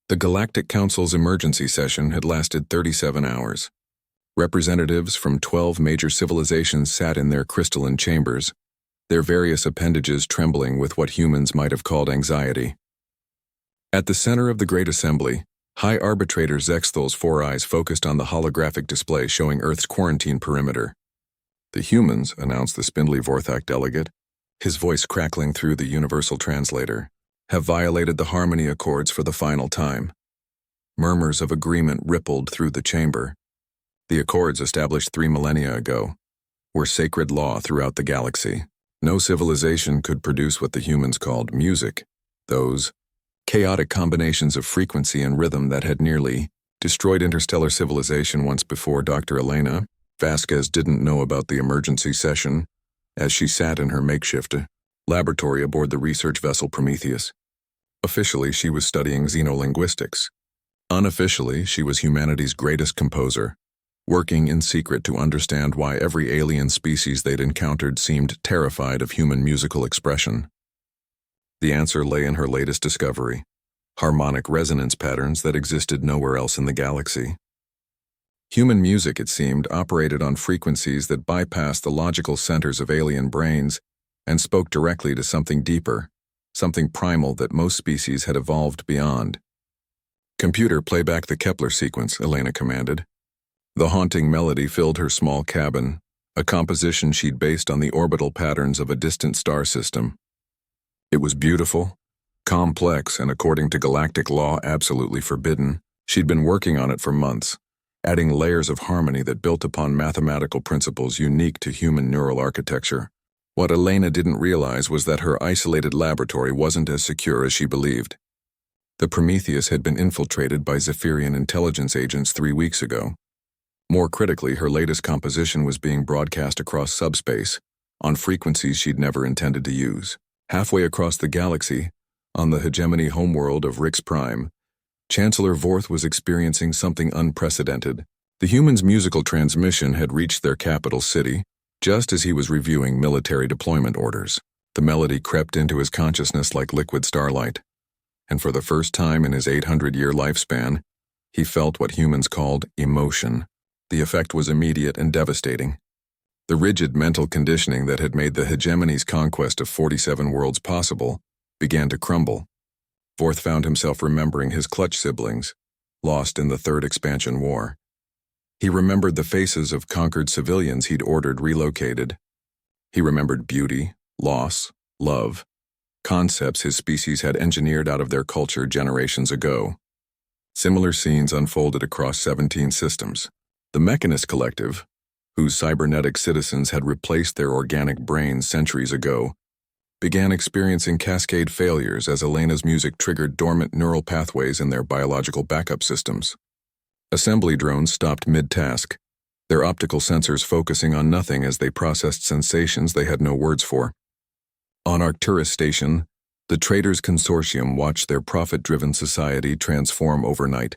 The Galactic Council's emergency session had lasted 37 hours. Representatives from 12 major civilizations sat in their crystalline chambers, their various appendages trembling with what humans might have called anxiety. At the center of the Great Assembly, High Arbitrator Zexthal's four eyes focused on the holographic display showing Earth's quarantine perimeter. "The humans," announced the spindly Vorthak delegate, his voice crackling through the universal translator, "have violated the harmony accords for the final time." Murmurs of agreement rippled through the chamber. The accords, established 3 millennia ago, were sacred law throughout the galaxy. No civilization could produce what the humans called music, those chaotic combinations of frequency and rhythm that had nearly destroyed interstellar civilization once before. Dr. Elena Vasquez didn't know about the emergency session as she sat in her makeshift laboratory aboard the research vessel Prometheus. Officially, she was studying xenolinguistics. Unofficially, she was humanity's greatest composer, working in secret to understand why every alien species they'd encountered seemed terrified of human musical expression. The answer lay in her latest discovery: harmonic resonance patterns that existed nowhere else in the galaxy. Human music, it seemed, operated on frequencies that bypassed the logical centers of alien brains and spoke directly to something deeper, something primal that most species had evolved beyond. "Computer, play back the Kepler sequence," Elena commanded. The haunting melody filled her small cabin, a composition she'd based on the orbital patterns of a distant star system. It was beautiful, complex, and according to galactic law, absolutely forbidden. She'd been working on it for months, adding layers of harmony that built upon mathematical principles unique to human neural architecture. What Elena didn't realize was that her isolated laboratory wasn't as secure as she believed. The Prometheus had been infiltrated by Zephyrian intelligence agents 3 weeks ago. More critically, her latest composition was being broadcast across subspace, on frequencies she'd never intended to use. Halfway across the galaxy, on the hegemony homeworld of Rix Prime, Chancellor Vorth was experiencing something unprecedented. The humans' musical transmission had reached their capital city, just as he was reviewing military deployment orders. The melody crept into his consciousness like liquid starlight, and for the first time in his 800-year lifespan, he felt what humans called emotion. The effect was immediate and devastating. The rigid mental conditioning that had made the hegemony's conquest of 47 worlds possible began to crumble. Vorth found himself remembering his clutch siblings, lost in the Third Expansion War. He remembered the faces of conquered civilians he'd ordered relocated. He remembered beauty, loss, love, concepts his species had engineered out of their culture generations ago. Similar scenes unfolded across 17 systems. The Mechanist Collective, whose cybernetic citizens had replaced their organic brains centuries ago, began experiencing cascade failures as Elena's music triggered dormant neural pathways in their biological backup systems. Assembly drones stopped mid-task, their optical sensors focusing on nothing as they processed sensations they had no words for. On Arcturus Station, the Traders Consortium watched their profit-driven society transform overnight.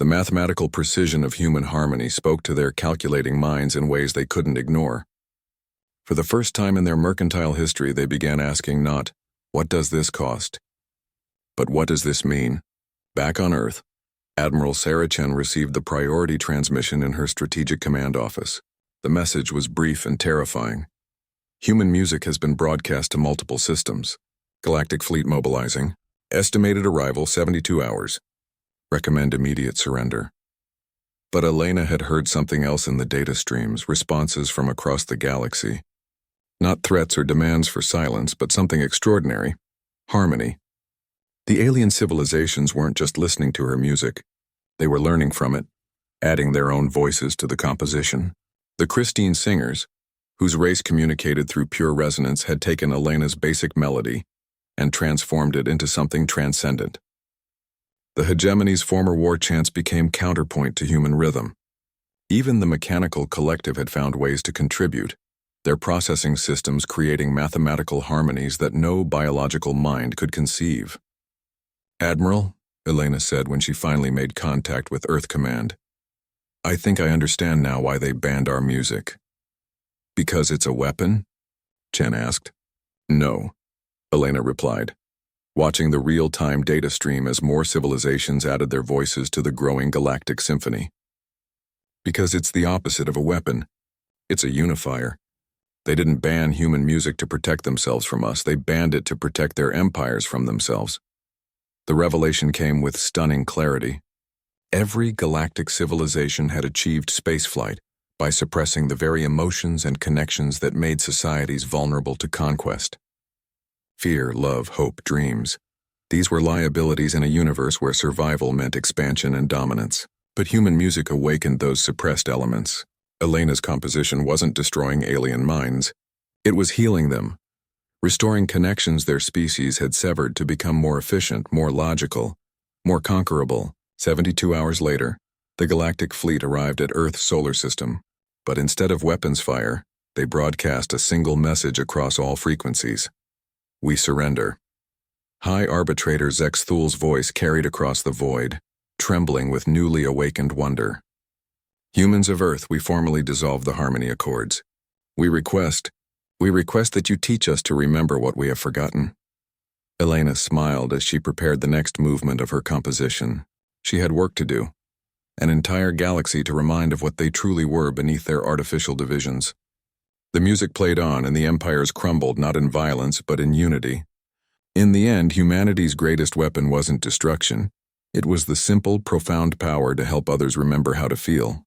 The mathematical precision of human harmony spoke to their calculating minds in ways they couldn't ignore. For the first time in their mercantile history, they began asking not, "What does this cost?" but "What does this mean?" Back on Earth, Admiral Sarah Chen received the priority transmission in her Strategic Command office. The message was brief and terrifying. "Human music has been broadcast to multiple systems. Galactic fleet mobilizing. Estimated arrival 72 hours. Recommend immediate surrender." But Elena had heard something else in the data streams, responses from across the galaxy. Not threats or demands for silence, but something extraordinary: harmony. The alien civilizations weren't just listening to her music. They were learning from it, adding their own voices to the composition. The Christine singers, whose race communicated through pure resonance, had taken Elena's basic melody and transformed it into something transcendent. The hegemony's former war chants became counterpoint to human rhythm. Even the Mechanical Collective had found ways to contribute, their processing systems creating mathematical harmonies that no biological mind could conceive. "Admiral," Elena said when she finally made contact with Earth Command, "I think I understand now why they banned our music." "Because it's a weapon?" Chen asked. "No," Elena replied. watching the real-time data stream as more civilizations added their voices to the growing galactic symphony. Because it's the opposite of a weapon. It's a unifier. They didn't ban human music to protect themselves from us, they banned it to protect their empires from themselves. The revelation came with stunning clarity. Every galactic civilization had achieved spaceflight by suppressing the very emotions and connections that made societies vulnerable to conquest. Fear, love, hope, dreams. These were liabilities in a universe where survival meant expansion and dominance. But human music awakened those suppressed elements. Elena's composition wasn't destroying alien minds. It was healing them, restoring connections their species had severed to become more efficient, more logical, more conquerable. 72 hours later, the galactic fleet arrived at Earth's solar system, but instead of weapons fire, they broadcast a single message across all frequencies. We surrender. High Arbitrator Zexthul's voice carried across the void, trembling with newly awakened wonder. Humans of Earth, we formally dissolve the harmony accords. We request that you teach us to remember what we have forgotten. Elena smiled as she prepared the next movement of her composition. She had work to do, an entire galaxy to remind of what they truly were beneath their artificial divisions. The music played on and the empires crumbled not in violence but in unity. In the end, humanity's greatest weapon wasn't destruction. It was the simple, profound power to help others remember how to feel.